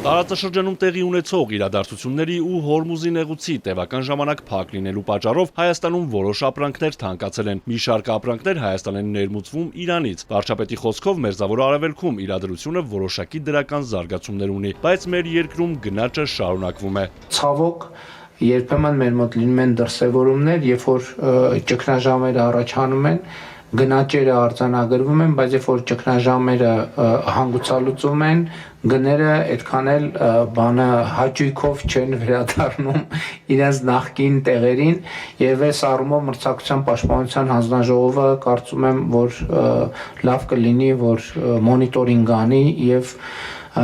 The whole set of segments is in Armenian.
Տարածաշրջանում տեղի ունեցող իրադարձությունների ու Հորմուզի նեղուցի տևական ժամանակ փակ լինելու պատճառով Հայաստանում որոշ ապրանքներ թանկացել են։ Մի շարք ապրանքներ Հայաստան են ներմուծվում Իրանից։ Վարչապետի խոսքով Մերձավոր Արևելքում իրադրությունը որոշակի դրական զարգացումներ ունի, բայց մեր երկրում գնաճը շարունակվում է։ Ցավոք, երբեմն մեր մոտ լինում են դրսևորումներ, երբ որ ճգնաժամերը առաջանում են, գնաճերը արձանագրվում են, բայց երբ որ ճգնաժամերը հանգուցալուծում են, գները այդքան էլ բանը հաճույքով չեն վերադառնում իրենց նախկին տեղերին, եւ այս առումով մրցակցության պաշտպանության հանձնաժողովը կարծում եմ, որ լավ կլինի, որ մոնիտորինգ անի եւ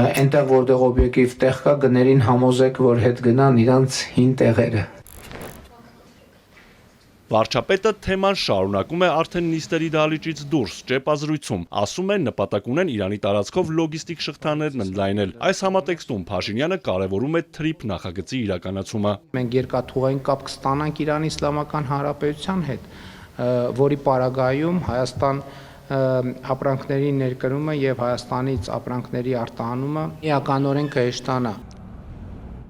այնտեղ որտեղ օբյեկտիվ տեղ կա, գներին համոզեք, որ հետ գնան իրանց հին տեղերը։ Վարչապետը թեման շարունակում է արդեն նիստերի դահլիճից դուրս ճեպազրույցում, ասում է նպատակ ունեն Իրանի տարածքով լոգիստիկ շղթաներն ընդլայնել։ Այս համատեքստում Փաշինյանը կարևորում է թրիփ նախագծի իրականացումը։ Մենք երկաթուղային կապ կստանանք Իրանի Իսլամական Հանրապետության հետ, որի պարագայում Հայաստան ապրանքների ներկրումը եւ Հայաստանից ապրանքների արտահանումը էականորեն կհեշտանա։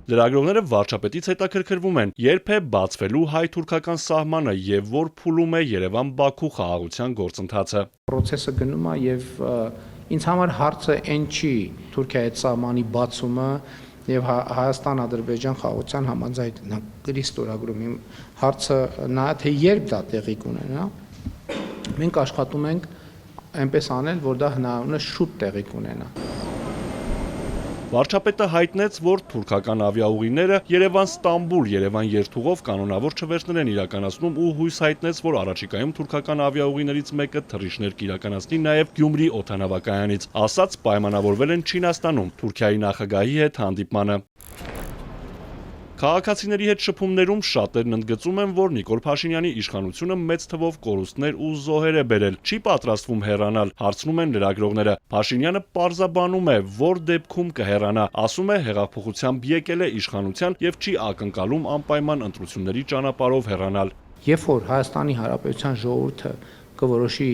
Լրագրողները վարչապետից հետաքրքրվում են, երբ է բացվելու հայ-թուրքական սահմանը եւ որ փուլում է Երևան-Բաքու խաղաղության գործընթացը։ Պրոցեսը գնում է եւ ինձ համար հարցը այն չի Թուրքիայի սահմանի բացումը եւ Հայաստան-Ադրբեջան խաղաղության համաձայնագրի ստորագրումը։ Հարցը նա թե երբ դա տեղի կունենա, մենք աշխատում ենք այնպես անել, որ դա հնարավորինս շուտ տեղի կունենա։ Վարչապետը հայտնեց, որ թուրքական ավիաուղիները Երևան-Ստամբուլ, Երևան երթուղով կանոնավոր չվերթներ են իրականացնում ու հույս հայտնեց, որ առաջիկայում թուրքական ավիաուղիներից մեկը թռիչքներ կիրականացնի նաև Գյումրի օդանավակայանից։ Ասած պայմանավորվել են Չինաստանում Թուրքիայի նախագահի հետ հանդիպմանը։ Քաղաքացիների հետ շփումներում շատերն ընդգծում են, որ Նիկոլ Փաշինյանի իշխանությունը մեծ թվով կորուստներ ու զոհեր է բերել, չի պատրաստվում հեռանալ, հարցնում են լրագրողները։ Փաշինյանը պարզաբանում է, որ դեպքում կհեռանա, ասում է հեղափոխությամբ եկել է իշխանության եւ չի ակնկալում անպայման ընտրությունների ճանապարհով հեռանալ։ Երբ որ Հայաստանի Հանրապետության ժողովուրդը կորոշի,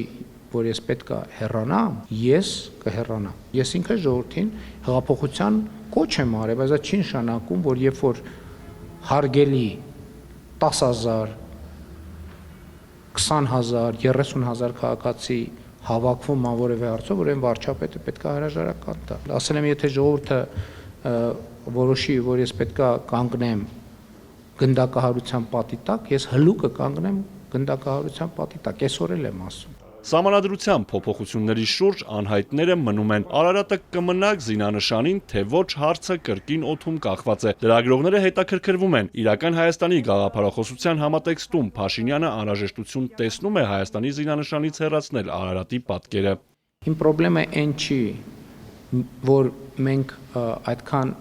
որ ես պետք է հեռանամ, ես կհեռանամ։ Ես ինքս ժողովրդին հեղափոխության կոչ եմ արել, բայց դա չի նշանակում, որ երբ որ հարգելի 10,000, 20,000, 30,000 քաղաքացի հավաքվում ան որևէ հարցով, որ այն վարչապետը պետք է հրաժարական տա։ Ասել եմ, եթե ժողովուրդը որոշի, որ ես պետք է կանգնեմ գնդակահարության պատի տակ, ես հլուկը կանգնեմ գնդակահարության պատի տակ, այսօր էլ եմ ասում։ Սահմանադրության փոփոխությունների շուրջ անհայտները մնում են։ Արարատը կմնա զինանշանին, թե ոչ հարցը կրկին օդում կախված է։ Լրագրողները հետաքրքրվում են, իրական Հայաստանի գաղափարախոսության համատեքստում Փաշինյանը անհրաժեշտություն տեսնում է Հայաստանի զինանշանից հեռացնել Արարատի պատկերը։ Իմ խնդրեմը այն չի, որ մենք այդքան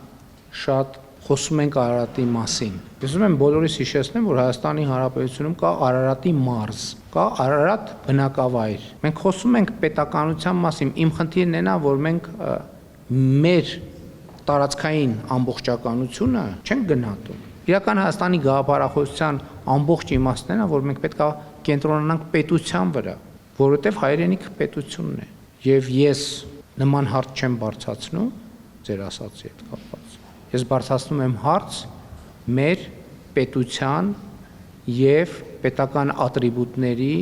շատ խոսում ենք Արարատի մասին։ Ես ուզում եմ բոլորիս հիշեցնեմ, որ Հայաստանի Հանրապետությունում կա Արարատի մարզ, կա Արարատ բնակավայր։ Մենք խոսում ենք պետականության մասին։ Իմ խնդիրն է նա, որ մենք մեր տարածքային ամբողջականությունը չենք գնահատում։ Իրական Հայաստանի գաղափարախոսության ամբողջ իմաստն է, որ մենք պետք է կենտրոնանանք պետության վրա, որովհետև հայրենիքը պետությունն է։ Եվ ես նման հարց չեմ բարձրացնում ձեր ասածի հետ կապված։ Ես բարձրացնում եմ հարց մեր պետության եւ պետական ատրիբուտների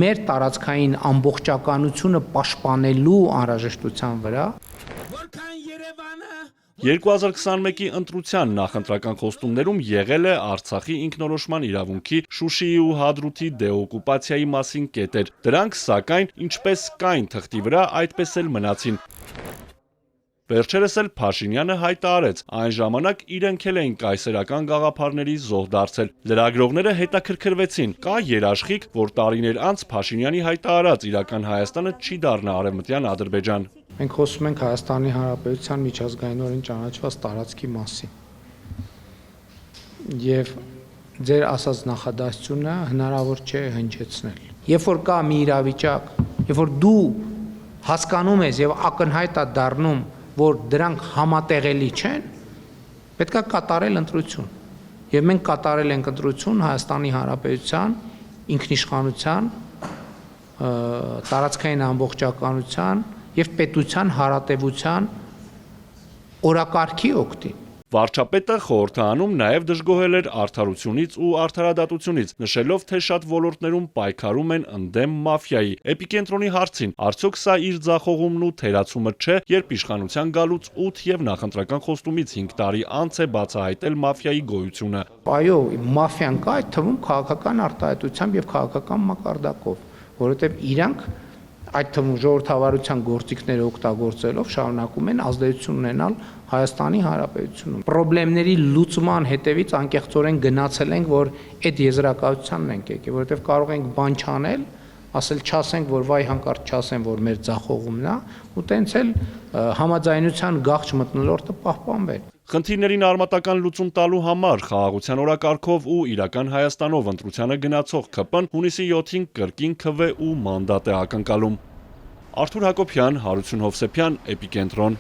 մեր տարածքային ամբողջականությունը պաշտպանելու անհրաժեշտության վրա։ 2021-ի ընտրության նախընտրական խոստումներում եղել է Արցախի ինքնորոշման իրավունքի, Շուշիի ու Հադրութի դեօկուպացիայի մասին կետեր։ Դրանք սակայն ինչպես կային թղթի վրա, այդպես էլ մնացին։ Վերջերս էլ Փաշինյանը հայտարարեց, այն ժամանակ իրենք էլ էին կայսերական գաղափարների զոհ դարձել։ Լրագրողները հետաքրքրվեցին, կա երաշխիք, որ տարիներ անց Փաշինյանի հայտարարած իրական Հայաստանը չի դառնա արևմտյան Ադրբեջան։ Մենք խոսում ենք Հայաստանի Հանրապետության միջազգայինորեն ճանաչված տարածքի մասին։ Եվ ձեր ասած նախադասությունը հնարավոր չէ հնչեցնել։ Երբ որ կա մի իրավիճակ, երբ որ դու հասկանում ես եւ ակնհայտ է դառնում, որ դրանք համատեղելի չեն, պետք է կատարել ընտրություն։ Եվ մենք կատարել ենք ընտրություն Հայաստանի Հանրապետության ինքնիշխանության, տարածքային ամբողջականության եւ պետության հարատեվության օրակարգի օգտին։ Վարչապետը խորհրդանում նաև դժգոհել էր արդարությունից ու արդարադատությունից, նշելով, թե շատ ոլորտներում պայքարում են ընդդեմ մաֆիայի։ Էպիկենտրոնի հարցին, արդյոք սա իր ձախողումն ու թերացումը չէ, երբ իշխանության գալուց 8 եւ նախընտրական խոստումից 5 տարի անց է բացահայտել մաֆիայի գոյությունը։ Այո, մաֆիան կա այդ թվում քաղաքական արտահայտությամբ եւ քաղաքական մակարդակով, որովհետեւ իրանք այդ թվում ժողովրդավարության գործիքները օգտագործելով շարունակում են ազդեցություն ունենալ Հայաստանի Հանրապետությունում։ Պրոբլեմների լուծման հետևից անկեղծորեն գնացել ենք, որ այդ եզրակացությանն ենք եկել, որովհետև կարող ենք բան չանել, ասել չասենք, որ վայ հանկարծ չասեն, որ մեր ձախողումն է, ու տենց էլ համաձայնության գաղջ մթնոլորտը պահպանվել։ Խնդիրներին արմատական լուծում տալու համար խաղաղության օրակարգով ու իրական Հայաստանով ընտրությանը գնացող ՔՊ-ն հունիսի 7-ին կրկին քվե ու մանդատ է ակնկալում։ Արթուր Հակոբյան, Հարություն Հովսեփյան, Էպիկենտրոն։